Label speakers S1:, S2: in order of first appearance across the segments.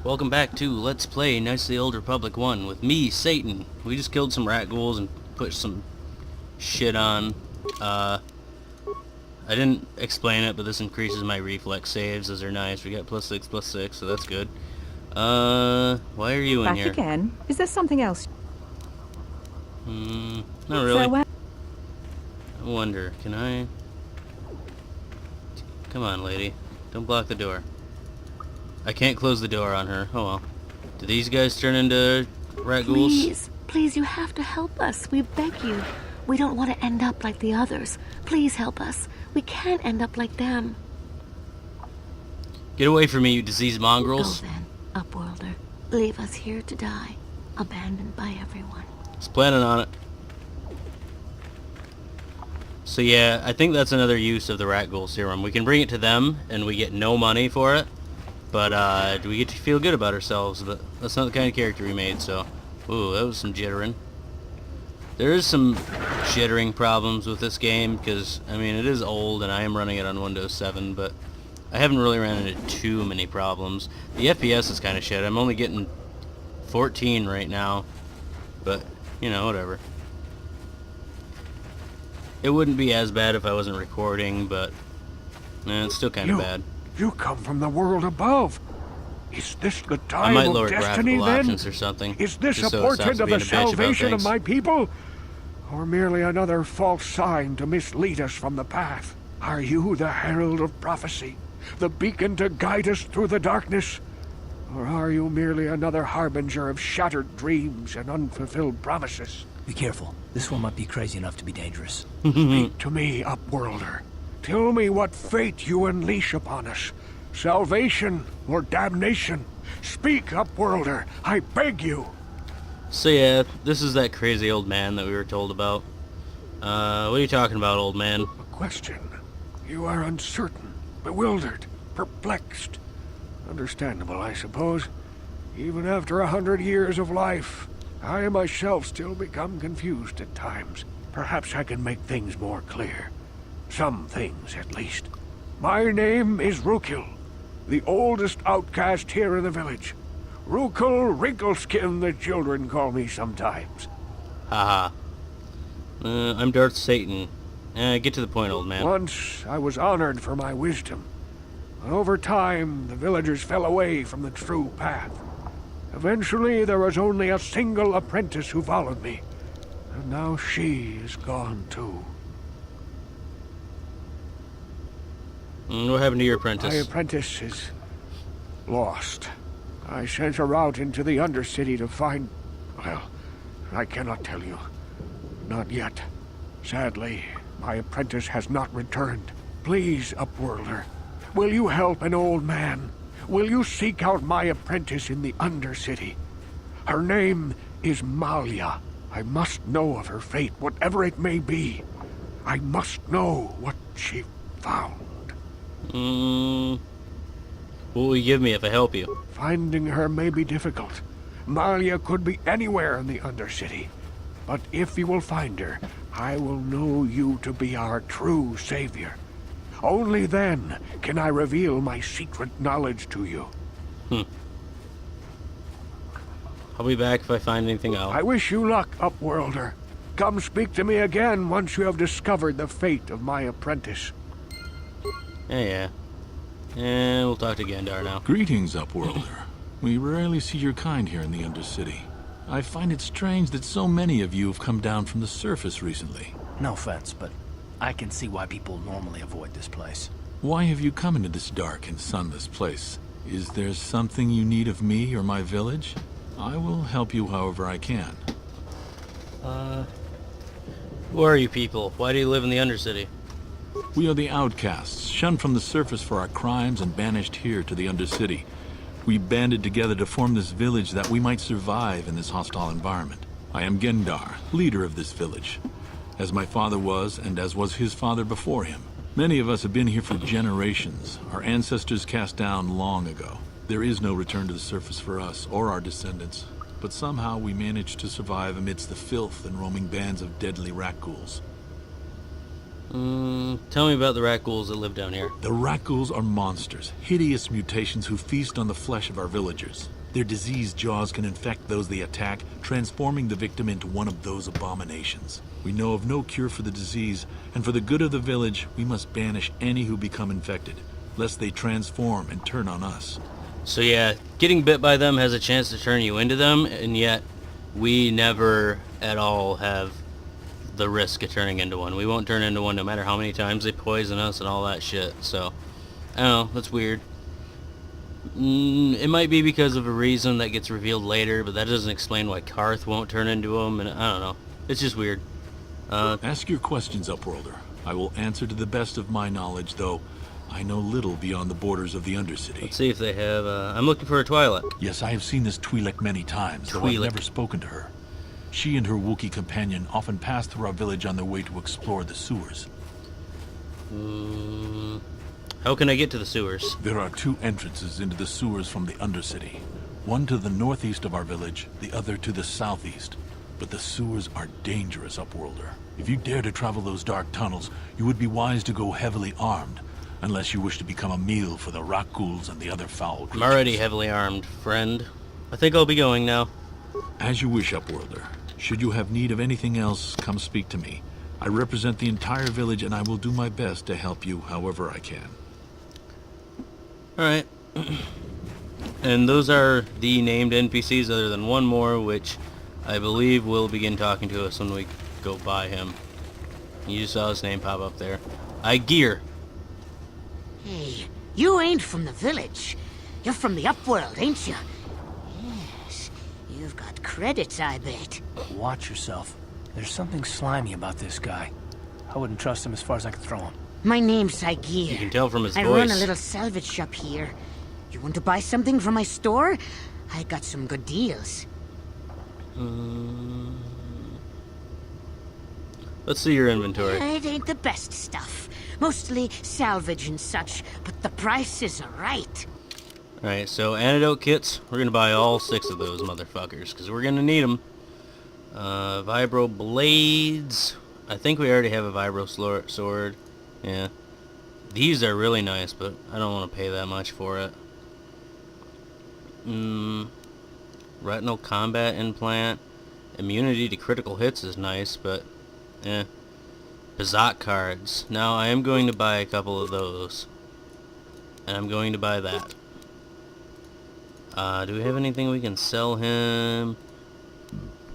S1: Welcome back to Let's Play Knights of the Old Republic 1 with me, Satan. We just killed some rat ghouls and put some shit on. I didn't explain it, but this increases my reflex saves, as they're nice. We got +6/+6, so that's good. Why are you in
S2: Back
S1: here?
S2: again? Is there something else?
S1: Not really.
S2: Farewell.
S1: I wonder, can I... Come on, lady. Don't block the door. I can't close the door on her. Oh well. Do these guys turn into rat ghouls?
S3: Please, please, you have to help us. We beg you. We don't want to end up like the others. Please help us. We can't end up like them.
S1: Get away from me, you diseased mongrels.
S3: Go then, Upworlder. Leave us here to die, abandoned by everyone.
S1: I was planning on it. So yeah, I think that's another use of the rat ghoul serum. We can bring it to them, and we get no money for it. But, do we get to feel good about ourselves? But that's not the kind of character we made, so... Ooh, that was some jittering. There is some jittering problems with this game, because, I mean, it is old, and I am running it on Windows 7, but I haven't really ran into too many problems. The FPS is kind of shit. I'm only getting 14 right now, but, you know, whatever. It wouldn't be as bad if I wasn't recording, but it's still kind of bad.
S4: You come from the world above. Is this the
S1: I
S4: time
S1: might
S4: of
S1: lower
S4: destiny
S1: graphical
S4: then?
S1: options or something.
S4: Is this a
S1: just so it stops
S4: portent of
S1: being
S4: the
S1: a bitch about
S4: salvation of
S1: things.
S4: my people? Or merely another false sign to mislead us from the path? Are you the herald of prophecy? The beacon to guide us through the darkness? Or are you merely another harbinger of shattered dreams and unfulfilled promises?
S5: Be careful. This one might be crazy enough to be dangerous.
S4: Speak to me, Upworlder. Tell me what fate you unleash upon us. Salvation or damnation? Speak, Upworlder. I beg you.
S1: So yeah, this is that crazy old man that we were told about. What are you talking about, old man?
S4: A question. You are uncertain, bewildered, perplexed. Understandable, I suppose. Even after 100 years of life, I myself still become confused at times. Perhaps I can make things more clear. Some things, at least. My name is Rukil, the oldest outcast here in the village. Rukil Wrinkleskin, the children call me sometimes.
S1: Haha. I'm Darth Satan. Get to the point, old man.
S4: Once I was honored for my wisdom, but over time the villagers fell away from the true path. Eventually there was only a single apprentice who followed me, and now she is gone too.
S1: What happened to your apprentice?
S4: My apprentice is lost. I sent her out into the Undercity to find... Well, I cannot tell you. Not yet. Sadly, my apprentice has not returned. Please, Upworlder, will you help an old man? Will you seek out my apprentice in the Undercity? Her name is Malia. I must know of her fate, whatever it may be. I must know what she found.
S1: What will you give me if I help you?
S4: Finding her may be difficult. Malia could be anywhere in the Undercity. But if you will find her, I will know you to be our true savior. Only then can I reveal my secret knowledge to you.
S1: I'll be back if I find anything out.
S4: I wish you luck, Upworlder. Come speak to me again once you have discovered the fate of my apprentice.
S1: Yeah. And we'll talk to Gandar now.
S6: Greetings, Upworlder. We rarely see your kind here in the Undercity. I find it strange that so many of you have come down from the surface recently.
S5: No offense, but I can see why people normally avoid this place.
S6: Why have you come into this dark and sunless place? Is there something you need of me or my village? I will help you however I can.
S1: Who are you people? Why do you live in the Undercity?
S6: We are the outcasts, shunned from the surface for our crimes and banished here to the Undercity. We banded together to form this village that we might survive in this hostile environment. I am Gendar, leader of this village, as my father was and as was his father before him. Many of us have been here for generations, our ancestors cast down long ago. There is no return to the surface for us or our descendants, but somehow we managed to survive amidst the filth and roaming bands of deadly rat ghouls.
S1: Tell me about the rat ghouls that live down here.
S6: The rat ghouls are monsters, hideous mutations who feast on the flesh of our villagers. Their diseased jaws can infect those they attack, transforming the victim into one of those abominations. We know of no cure for the disease, and for the good of the village, we must banish any who become infected, lest they transform and turn on us.
S1: So yeah, getting bit by them has a chance to turn you into them, and yet we never at all have the risk of turning into one. We won't turn into one no matter how many times they poison us and all that shit. So, I don't know, that's weird. It might be because of a reason that gets revealed later, but that doesn't explain why Karth won't turn into him, and I don't know. It's just weird.
S6: Ask your questions, Upworlder. I will answer to the best of my knowledge, though I know little beyond the borders of the Undercity.
S1: Let's see if they have, I'm looking for a Twi'lek.
S6: Yes, I have seen this Twi'lek many times, though I've never spoken to her. She and her Wookiee companion often pass through our village on their way to explore the sewers.
S1: How can I get to the sewers?
S6: There are two entrances into the sewers from the Undercity. One to the northeast of our village, the other to the southeast. But the sewers are dangerous, Upworlder. If you dare to travel those dark tunnels, you would be wise to go heavily armed, unless you wish to become a meal for the rat ghouls and the other foul creatures.
S1: I'm already heavily armed, friend. I think I'll be going now.
S6: As you wish, Upworlder. Should you have need of anything else, come speak to me. I represent the entire village, and I will do my best to help you however I can.
S1: Alright. And those are the named NPCs, other than one more, which I believe will begin talking to us when we go by him. You just saw his name pop up there. Gear.
S2: Hey, you ain't from the village. You're from the Upworld, ain't you? Yes, you've got credits, I bet.
S5: Watch yourself. There's something slimy about this guy. I wouldn't trust him as far as I could throw him.
S2: My name's Saigir.
S1: You can tell from his
S2: I
S1: voice.
S2: run a little salvage shop here. You want to buy something from my store? I got some good deals.
S1: Let's see your inventory.
S2: It ain't the best stuff. Mostly salvage and such, but the prices are right.
S1: Alright, so antidote kits. We're going to buy all 6 of those motherfuckers, because we're going to need them. Vibro blades. I think we already have a vibro sword. Yeah. These are really nice, but I don't want to pay that much for it. Retinal combat implant. Immunity to critical hits is nice, but Bazak cards. Now I am going to buy a couple of those. And I'm going to buy that. Do we have anything we can sell him?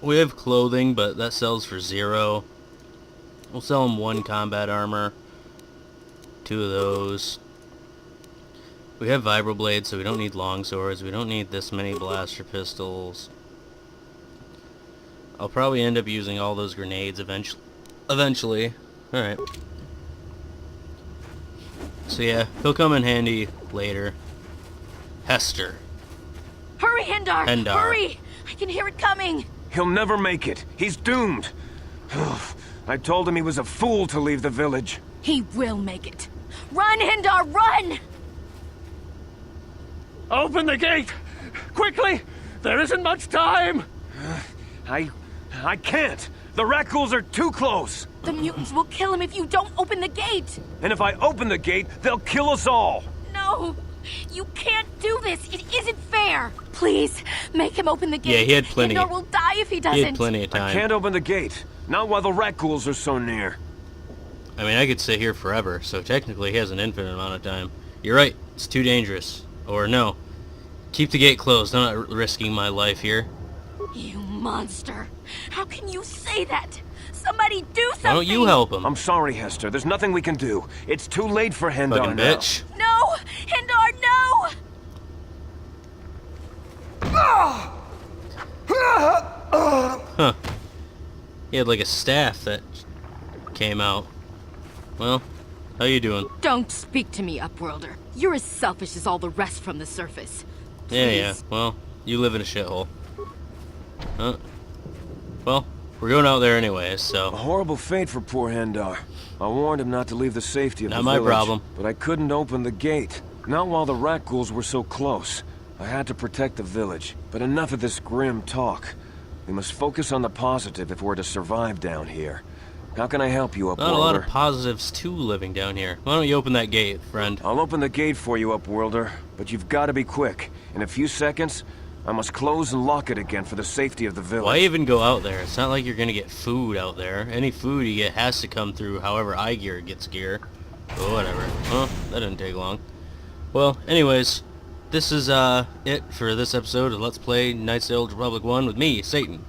S1: We have clothing, but that sells for 0. We'll sell him 1 combat armor. 2 of those. We have vibroblades, so we don't need long swords. We don't need this many blaster pistols. I'll probably end up using all those grenades eventually. Alright. So yeah, he'll come in handy later. Hester.
S7: Hurry, Hendar!
S1: Hendar.
S7: Hurry! I can hear it coming!
S8: He'll never make it. He's doomed. I told him he was a fool to leave the village.
S7: He will make it. Run, Hendar, run!
S4: Open the gate! Quickly! There isn't much time!
S8: I can't. The rat ghouls are too close.
S7: The mutants will kill him if you don't open the gate!
S8: And if I open the gate, they'll kill us all.
S7: No! You can't do this! It isn't fair! Please, make him open the gate.
S1: Yeah, he had plenty.
S7: Hendar will die if he doesn't.
S1: He had plenty of time.
S8: I can't open the gate. Not while the rat ghouls are so near.
S1: I mean, I could sit here forever, so technically he has an infinite amount of time. You're right, it's too dangerous. Or no. Keep the gate closed, I'm not risking my life here.
S7: You monster! How can you say that? Somebody do something!
S1: Why don't you help him?
S8: I'm sorry, Hester. There's nothing we can do. It's too late for Hendar
S1: Fucking
S8: now.
S1: bitch.
S7: No! Hendar, no!
S1: Huh. He had like a staff that came out. Well, how you doing?
S7: Don't speak to me, Upworlder. You're as selfish as all the rest from the surface.
S1: Yeah. Well, you live in a shithole. Huh? Well, we're going out there anyways,
S8: A
S1: so...
S8: horrible fate for poor Hendar. I warned him not to leave the safety of
S1: Not
S8: the
S1: my
S8: village,
S1: problem.
S8: but I couldn't open the gate. Not while the rat ghouls were so close. I had to protect the village. But enough of this grim talk. We must focus on the positive if we're to survive down here. How can I help you,
S1: Not a lot of
S8: Upworlder?
S1: positives to living down here. Why don't you open that gate, friend?
S8: I'll open the gate for you, Upworlder, but you've got to be quick. In a few seconds, I must close and lock it again for the safety of the village.
S1: Why even go out there? It's not like you're gonna get food out there. Any food you get has to come through however iGear gets gear. But whatever. Huh? That didn't take long. Well, anyways, this is it for this episode of Let's Play Knights of the Old Republic 1 with me, Satan.